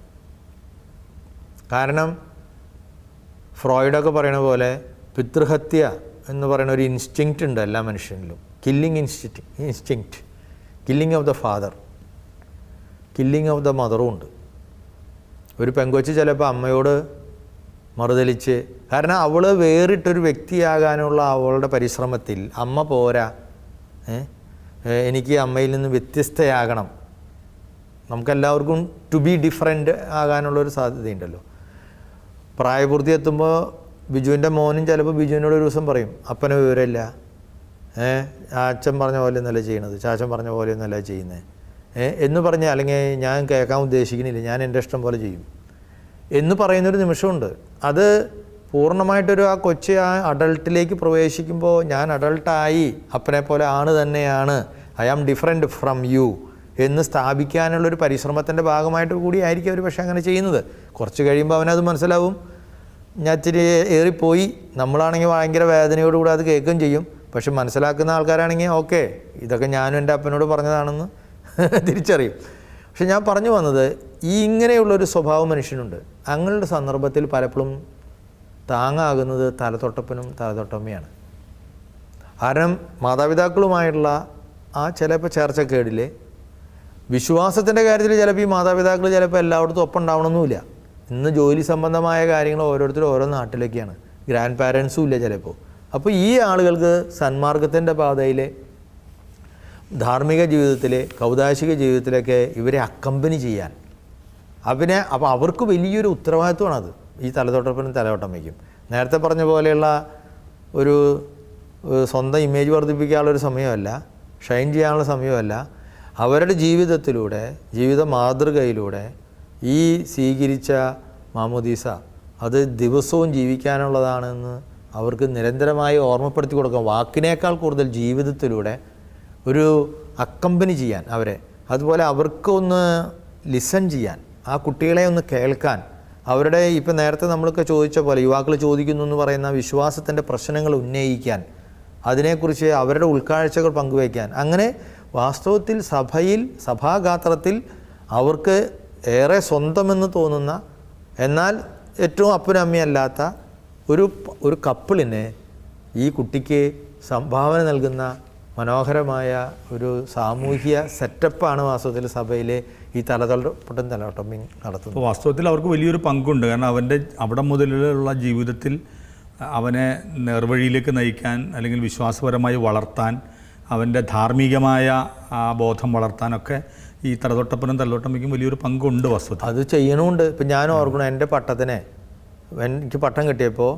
കാരണം ഫ്രോയിഡൊക്കെ പറയുന്ന പോലെ പിതൃഹത്യ എന്ന് പറയുന്ന ഒരു ഇൻസ്റ്റിങ്ക്റ്റ് ഉണ്ട് എല്ലാ മനുഷ്യനിലും. Killing instinct, killing of the father, killing of the മദറും ഉണ്ട്. ഒരു പെങ്കൊച്ച് ചിലപ്പോൾ അമ്മയോട് മറുതലിച്ച്, കാരണം അവൾ വേറിട്ടൊരു വ്യക്തിയാകാനുള്ള അവളുടെ പരിശ്രമത്തിൽ അമ്മ പോരാ, എനിക്ക് അമ്മയിൽ നിന്ന് വ്യത്യസ്തയാകണം, നമുക്കെല്ലാവർക്കും ടു ബി ഡിഫറെൻ്റ് ആകാനുള്ളൊരു സാധ്യതയുണ്ടല്ലോ. പ്രായപൂർത്തി എത്തുമ്പോൾ ബിജുവിൻ്റെ മോനും ചിലപ്പോൾ ബിജുവിനോട് ഒരു ദിവസം പറയും, അപ്പനെ വിവരമില്ല, അച്ഛൻ പറഞ്ഞ പോലെയൊന്നല്ല ചെയ്യണത്, ചാച്ചൻ പറഞ്ഞ പോലെയൊന്നല്ല ചെയ്യുന്നത് എന്ന് പറഞ്ഞാൽ, അല്ലെങ്കിൽ ഞാൻ കേൾക്കാൻ ഉദ്ദേശിക്കുന്നില്ല, ഞാൻ എൻ്റെ ഇഷ്ടം പോലെ ചെയ്യും എന്ന് പറയുന്നൊരു നിമിഷമുണ്ട്. അത് പൂർണ്ണമായിട്ടൊരു ആ കൊച്ചി ആ അഡൾട്ടിലേക്ക് പ്രവേശിക്കുമ്പോൾ ഞാൻ അഡൾട്ടായി, അപ്പനെ പോലെ ആണ് തന്നെയാണ്, I am different from you എന്ന് സ്ഥാപിക്കാനുള്ളൊരു പരിശ്രമത്തിൻ്റെ ഭാഗമായിട്ട് കൂടി ആയിരിക്കും അവർ പക്ഷേ അങ്ങനെ ചെയ്യുന്നത്. കുറച്ച് കഴിയുമ്പോൾ അവനത് മനസ്സിലാവും, ഞാൻ ഇച്ചിരി ഏറിപ്പോയി, നമ്മളാണെങ്കിൽ ഭയങ്കര വേദനയോടുകൂടി അത് കേൾക്കുകയും ചെയ്യും. പക്ഷെ മനസ്സിലാക്കുന്ന ആൾക്കാരാണെങ്കിൽ ഓക്കെ, ഇതൊക്കെ ഞാനും എൻ്റെ അപ്പനോട് പറഞ്ഞതാണെന്ന് തിരിച്ചറിയും. പക്ഷെ ഞാൻ പറഞ്ഞു വന്നത്, ഈ ഇങ്ങനെയുള്ളൊരു സ്വഭാവം മനുഷ്യനുണ്ട്. അങ്ങനെയുള്ള സന്ദർഭത്തിൽ പലപ്പോഴും താങ്ങാകുന്നത് തലതൊട്ടപ്പനും തലതൊട്ടമ്മയാണ്. കാരണം മാതാപിതാക്കളുമായിട്ടുള്ള ആ ചിലപ്പോൾ ചേർച്ചക്കേടിൽ വിശ്വാസത്തിൻ്റെ കാര്യത്തിൽ ചിലപ്പോൾ ഈ മാതാപിതാക്കൾ ചിലപ്പോൾ എല്ലായിടത്തും ഒപ്പം ഉണ്ടാവണമെന്നുമില്ല. ഇന്ന് ജോലി സംബന്ധമായ കാര്യങ്ങൾ ഓരോരുത്തരും ഓരോ നാട്ടിലൊക്കെയാണ്, ഗ്രാൻഡ് പാരൻസും ഇല്ല ചിലപ്പോൾ. അപ്പോൾ ഈ ആളുകൾക്ക് സന്മാർഗത്തിൻ്റെ പാതയിൽ, ധാർമ്മിക ജീവിതത്തിൽ, കൗതാശിക ജീവിതത്തിലൊക്കെ ഇവരെ അക്കമ്പനി ചെയ്യാൻ അപ്പോൾ അവർക്ക് വലിയൊരു ഉത്തരവാദിത്വമാണത്, ഈ തലതൊട്ടപ്പനും തലതൊട്ടമ്മയ്ക്കും. നേരത്തെ പറഞ്ഞ പോലെയുള്ള ഒരു സ്വന്തം ഇമേജ് വർദ്ധിപ്പിക്കാനുള്ളൊരു സമയമല്ല, ഷൈൻ ചെയ്യാനുള്ള സമയമല്ല. അവരുടെ ജീവിതത്തിലൂടെ, ജീവിത മാതൃകയിലൂടെ ഈ സ്വീകരിച്ച മാമോദീസ അത് ദിവസവും ജീവിക്കാനുള്ളതാണെന്ന് അവർക്ക് നിരന്തരമായി ഓർമ്മപ്പെടുത്തി കൊടുക്കാം. വാക്കിനേക്കാൾ കൂടുതൽ ജീവിതത്തിലൂടെ ഒരു അക്കമ്പനി ചെയ്യാൻ അവരെ, അതുപോലെ അവർക്കൊന്ന് ലിസൺ ചെയ്യാൻ, ആ കുട്ടികളെ ഒന്ന് കേൾക്കാൻ, അവരുടെ ഇപ്പം നേരത്തെ നമ്മളൊക്കെ ചോദിച്ച പോലെ യുവാക്കൾ ചോദിക്കുന്നു എന്ന് പറയുന്ന വിശ്വാസത്തിൻ്റെ പ്രശ്നങ്ങൾ ഉന്നയിക്കാൻ, അതിനെക്കുറിച്ച് അവരുടെ ഉൾക്കാഴ്ചകൾ പങ്കുവയ്ക്കാൻ, അങ്ങനെ വാസ്തവത്തിൽ സഭയിൽ, സഭാഗാത്രത്തിൽ അവർക്ക് ഏറെ സ്വന്തമെന്ന് തോന്നുന്ന, എന്നാൽ ഏറ്റവും അപ്പനും അമ്മയല്ലാത്ത ഒരു കപ്പിളിന് ഈ കുട്ടിക്ക് സംഭാവന നൽകുന്ന മനോഹരമായ ഒരു സാമൂഹ്യ സെറ്റപ്പാണ് വാസ്തവത്തിൽ സഭയിലെ ഈ തലതൊട്ടപ്പും തലതൊട്ടമ്മയും നടത്തുന്നത്. അപ്പോൾ വാസ്തവത്തിൽ അവർക്ക് വലിയൊരു പങ്കുണ്ട്. കാരണം അവൻ്റെ അവിടെ മുതലുള്ള ജീവിതത്തിൽ അവനെ നേർവഴിയിലേക്ക് നയിക്കാൻ, അല്ലെങ്കിൽ വിശ്വാസപരമായി വളർത്താൻ, അവൻ്റെ ധാർമ്മികമായ ആ ബോധം വളർത്താനൊക്കെ ഈ തലതൊട്ടപ്പനും തലതൊട്ടമ്മയ്ക്കും വലിയൊരു പങ്കുണ്ട് വാസ്തവത്തിൽ. അത് ചെയ്യണമുണ്ട്. ഇപ്പം ഞാൻ ഓർക്കണം, എൻ്റെ എനിക്ക് പട്ടം കിട്ടിയപ്പോൾ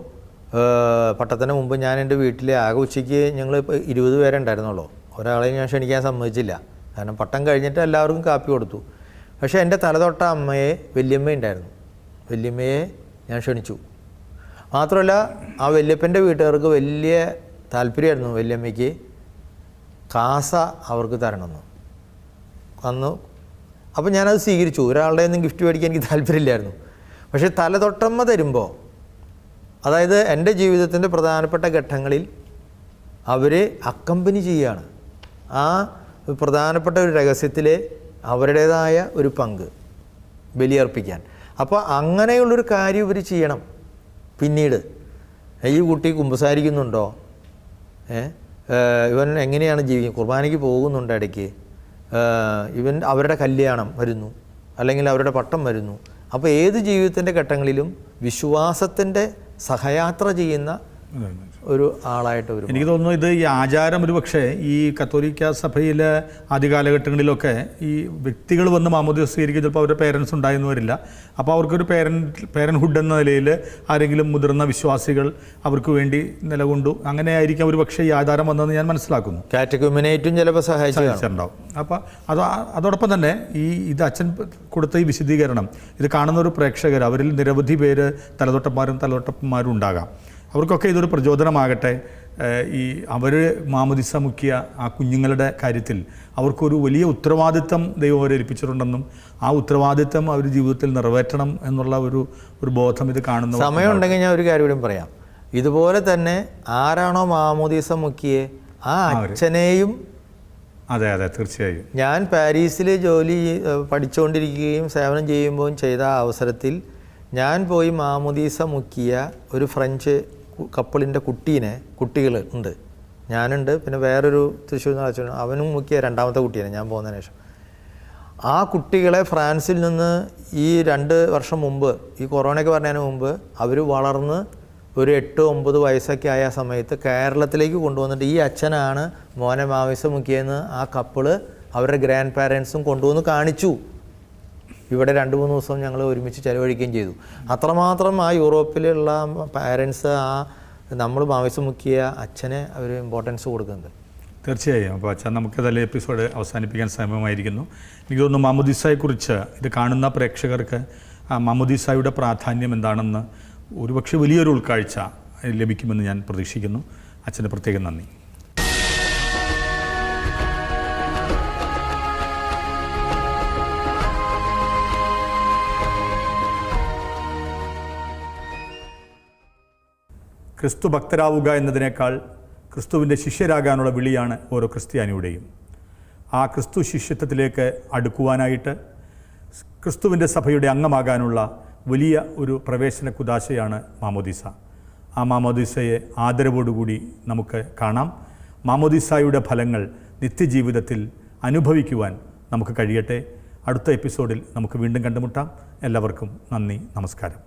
പട്ടത്തിന് മുമ്പ് ഞാൻ എൻ്റെ വീട്ടിൽ ആകെ ഉച്ചയ്ക്ക് ഞങ്ങൾ 20 പേരെ ഉണ്ടായിരുന്നുള്ളൂ. ഒരാളെ ഞാൻ ക്ഷണിക്കാൻ സമ്മതിച്ചില്ല, കാരണം പട്ടം കഴിഞ്ഞിട്ട് എല്ലാവർക്കും കാപ്പി കൊടുത്തു. പക്ഷേ എൻ്റെ തലതൊട്ട അമ്മയെ, വല്യമ്മ ഉണ്ടായിരുന്നു, വല്യമ്മയെ ഞാൻ ക്ഷണിച്ചു. മാത്രമല്ല ആ വല്യപ്പൻ്റെ വീട്ടുകാർക്ക് വലിയ താല്പര്യമായിരുന്നു വല്യമ്മയ്ക്ക് കാസ അവർക്ക് തരണമെന്ന് അന്ന്. അപ്പോൾ ഞാനത് സ്വീകരിച്ചു. ഒരാളുടെ ഒന്നും ഗിഫ്റ്റ് മേടിക്കാൻ എനിക്ക് താല്പര്യമില്ലായിരുന്നു. പക്ഷേ തലതൊട്ടമ്മ തരുമ്പോൾ, അതായത് എൻ്റെ ജീവിതത്തിൻ്റെ പ്രധാനപ്പെട്ട ഘട്ടങ്ങളിൽ അവർ അക്കമ്പനി ചെയ്യുകയാണ്. ആ പ്രധാനപ്പെട്ട ഒരു രഹസ്യത്തിൽ അവരുടേതായ ഒരു പങ്ക് ബലിയർപ്പിക്കാൻ. അപ്പോൾ അങ്ങനെയുള്ളൊരു കാര്യം ഇവർ ചെയ്യണം. പിന്നീട് ഈ കുട്ടി കുമ്പസാരിക്കുന്നുണ്ടോ, ഇവൻ എങ്ങനെയാണ് ജീവിക്കുന്നത്, കുർബാനയ്ക്ക് പോകുന്നുണ്ട് ഇടയ്ക്ക്, ഇവൻ അവരുടെ കല്യാണം വരുന്നു, അല്ലെങ്കിൽ അവരുടെ പട്ടം വരുന്നു. അപ്പോൾ ഏത് ജീവിതത്തിൻ്റെ ഘട്ടങ്ങളിലും വിശ്വാസത്തിൻ്റെ സഹയാത്ര ചെയ്യുന്ന ഒരു ആളായിട്ട് വരും. എനിക്ക് തോന്നുന്നു ഇത് ഈ ആചാരം ഒരു പക്ഷേ ഈ കത്തോലിക്ക സഭയിലെ ആദ്യ കാലഘട്ടങ്ങളിലൊക്കെ ഈ വ്യക്തികൾ വന്ന് മാമോദിസ സ്വീകരിക്കുക ചിലപ്പോൾ അവരുടെ പേരൻസ് ഉണ്ടായെന്ന് വരില്ല. അപ്പോൾ അവർക്കൊരു പേരൻഹുഡ് എന്ന നിലയിൽ ആരെങ്കിലും മുതിർന്ന വിശ്വാസികൾ അവർക്ക് വേണ്ടി നിലകൊണ്ടു. അങ്ങനെ ആയിരിക്കും ഒരു പക്ഷേ ഈ ആചാരം വന്നതെന്ന് ഞാൻ മനസ്സിലാക്കുന്നു. കാറ്റഗുമിനേറ്റും ചിലപ്പോൾ സഹായിച്ചിട്ടുണ്ടാവും. അപ്പോൾ അതോടൊപ്പം തന്നെ ഇത് അച്ഛൻ കൊടുത്ത ഈ വിശദീകരണം ഇത് കാണുന്ന ഒരു പ്രേക്ഷകർ, അവരിൽ നിരവധി പേര് തലതൊട്ടപ്പന്മാരും ഉണ്ടാകാം. അവർക്കൊക്കെ ഇതൊരു പ്രചോദനമാകട്ടെ. അവർ മാമോദിസ മുക്കിയ ആ കുഞ്ഞുങ്ങളുടെ കാര്യത്തിൽ അവർക്കൊരു വലിയ ഉത്തരവാദിത്തം ദൈവം അവരെ ഏൽപ്പിച്ചിട്ടുണ്ടെന്നും ആ ഉത്തരവാദിത്തം അവർ ജീവിതത്തിൽ നിറവേറ്റണം എന്നുള്ള ഒരു ബോധം ഇത് കാണുന്ന സമയമുണ്ടെങ്കിൽ ഞാൻ ഒരു കാര്യം കൂടി പറയാം. ഇതുപോലെ തന്നെ ആരാണോ മാമോദിസ മുക്കിയെ ആ അച്ഛനെയും, അതെ തീർച്ചയായും, ഞാൻ പാരീസിൽ പഠിച്ചുകൊണ്ടിരിക്കുകയും സേവനം ചെയ്യുമ്പോൾ ചെയ്ത അവസരത്തിൽ ഞാൻ പോയി മാമോദിസ മുക്കിയ ഒരു ഫ്രഞ്ച് കപ്പിളിൻ്റെ കുട്ടികൾ ഉണ്ട്, ഞാനുണ്ട്, പിന്നെ വേറൊരു തൃശ്ശൂർ അച്ഛൻ, അവനും മുക്കിയ രണ്ടാമത്തെ കുട്ടിയാണ് ഞാൻ പോകുന്നതിന് ശേഷം. ആ കുട്ടികളെ ഫ്രാൻസിൽ നിന്ന് ഈ 2 വർഷം മുമ്പ്, ഈ കൊറോണയ്ക്ക് പറഞ്ഞതിന് മുമ്പ്, അവർ വളർന്ന് ഒരു 8-9 വയസ്സൊക്കെ ആയ സമയത്ത് കേരളത്തിലേക്ക് കൊണ്ടുവന്നിട്ട് ഈ അച്ഛനാണ് മോനെ മാമോദിസ മുക്കിയെന്ന് ആ കപ്പിള് അവരുടെ ഗ്രാൻഡ് പാരൻസും കൊണ്ടുവന്ന് കാണിച്ചു. ഇവിടെ 2-3 ദിവസം ഞങ്ങൾ ഒരുമിച്ച് ചിലവഴിക്കുകയും ചെയ്തു. അത്രമാത്രം ആ യൂറോപ്പിലുള്ള പാരൻസ് നമ്മൾ മാമോദിസ മുക്കിയ അച്ഛനെ അവർ ഇമ്പോർട്ടൻസ് കൊടുക്കുന്നുണ്ട്. തീർച്ചയായും. അപ്പോൾ അച്ഛൻ നമുക്കതല്ലേ എപ്പിസോഡ് അവസാനിപ്പിക്കാൻ സമയമായിരിക്കുന്നു. എനിക്ക് തോന്നുന്നു മാമോദിസയെക്കുറിച്ച് ഇത് കാണുന്ന പ്രേക്ഷകർക്ക് മാമോദിസയുടെ പ്രാധാന്യം എന്താണെന്ന് ഒരുപക്ഷെ വലിയൊരു ഉൾക്കാഴ്ച ലഭിക്കുമെന്ന് ഞാൻ പ്രതീക്ഷിക്കുന്നു. അച്ഛന് പ്രത്യേകം നന്ദി. ക്രിസ്തു ഭക്തരാവുക എന്നതിനേക്കാൾ ക്രിസ്തുവിൻ്റെ ശിഷ്യരാകാനുള്ള വിളിയാണ് ഓരോ ക്രിസ്ത്യാനിയുടെയും. ആ ക്രിസ്തു ശിഷ്യത്വത്തിലേക്ക് അടുക്കുവാനായിട്ട് ക്രിസ്തുവിൻ്റെ സഭയുടെ അംഗമാകാനുള്ള വലിയ ഒരു പ്രവേശന കുദാശയാണ് മാമോദിസ. ആ മാമോദിസയെ ആദരവോടുകൂടി നമുക്ക് കാണാം. മാമോദിസയുടെ ഫലങ്ങൾ നിത്യജീവിതത്തിൽ അനുഭവിക്കുവാൻ നമുക്ക് കഴിയട്ടെ. അടുത്ത എപ്പിസോഡിൽ നമുക്ക് വീണ്ടും കണ്ടുമുട്ടാം. എല്ലാവർക്കും നന്ദി, നമസ്കാരം.